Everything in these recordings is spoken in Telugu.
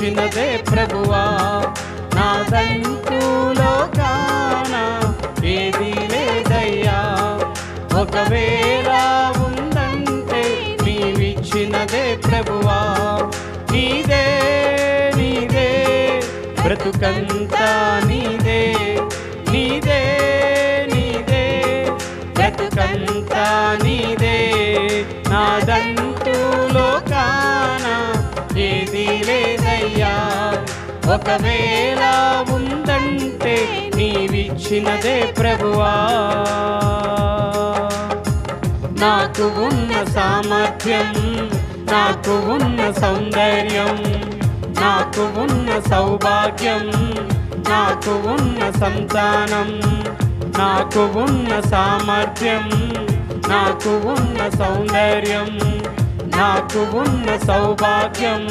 నీవిచ్చినదే ప్రభువా. నాదంటూ లోకాన ఏదీ లేదయ్యా, ఒకవేళ ఉందంటే నీవిచ్చినదే ప్రభువా. నీదే నీదే బ్రతుకంతా నీదే, నీదే నీదే బ్రతుకంతా నీదే. నాదంటూ లోకాన ఏదీ లేదయ్యా, ఒకవేళ ఉందంటే నీవిచ్చినదే ప్రభువా. నాకు ఉన్న సామర్థ్యం, నాకు ఉన్న సౌందర్యం, నాకు ఉన్న సౌభాగ్యం, నాకు ఉన్న సంతానం, నాకు ఉన్న సామర్థ్యం, నాకు ఉన్న సౌందర్యం, నాకు ఉన్న సౌభాగ్యం,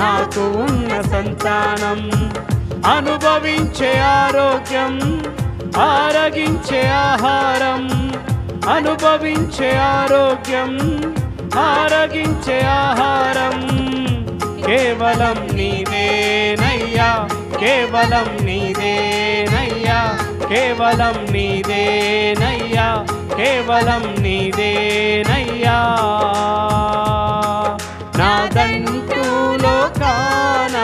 నాకు ఉన్న సంతానం, అనుభవించే ఆరోగ్యం, ఆరగించే ఆహారం, అనుభవించే ఆరోగ్యం, ఆరగించే ఆహారం, కేవలం నీదేనయ్యా, కేవలం నీదేనయ్యా, కేవలం నీదేనయ్యా, కేవలం నీదేనయ్యా. నాదంటూ లోకాన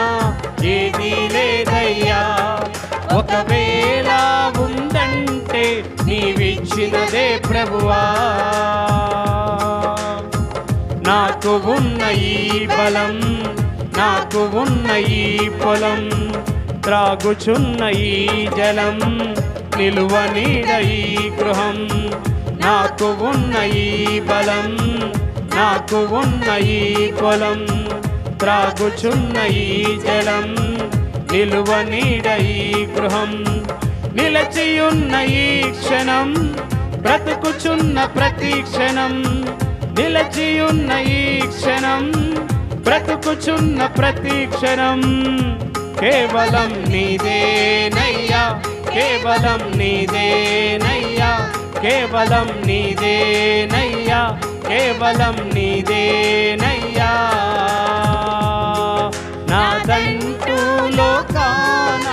ఏదీ లేదయ్యా, ఒకవేళ ఉందంటే నీవిచ్చినదే ప్రభువా. నాకు ఉన్న ఈ బలం, నాకు ఉన్న ఈ పొలం, త్రాగుచున్న ఈ జలం, నిలువ నీడ ఈ గృహం, నాకు ఉన్న ఈ బలం, నాకు ఉన్న ఈ పొలం, త్రాగుచున్న ఈ జలం, నిలువ నీడ ఈ గృహం, నిలచియున్న ఈ క్షణం, బ్రతుకుచున్న ప్రతి క్షణం, నిలచియున్న ఈ క్షణం, బ్రతుకుచున్న ప్రతి క్షణం, కేవలం నీదేనయ్యా, కేవలం నీదేనయ్యా, కేవలం నీదేనయ్యా, కేవలం నీదేనయ్యా. నాదంటూ లోకాన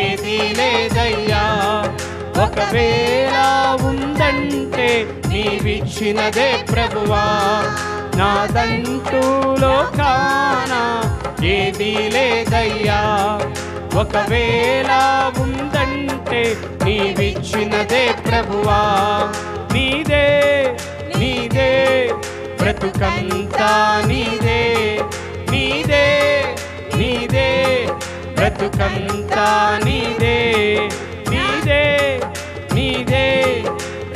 ఏదీ లేదయ్యా, ఒకవేళ ఉందంటే నీవిచ్చినదే ప్రభువా. నాదంటూ లోకాన ఏదీ లేదయ్యా, ఒకవేళ ఉందంటే నీవిచ్చినదే ప్రభువా. నీదే నీదే బ్రతుకంతా నీదే, నీదే నీదే బ్రతుకంతా నీదే, నీదే నీదే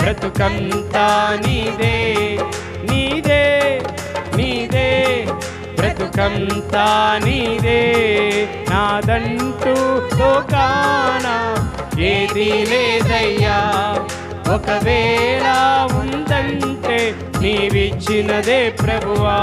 బ్రతుకంతా నీదే, నీదే నీదే బ్రతుకంతా నీదే. నాదంటూ లోకాన ఏదీ లేదయ్యా, ఒకవేళ ఉందంటే నీవిచ్చినదే ప్రభువా.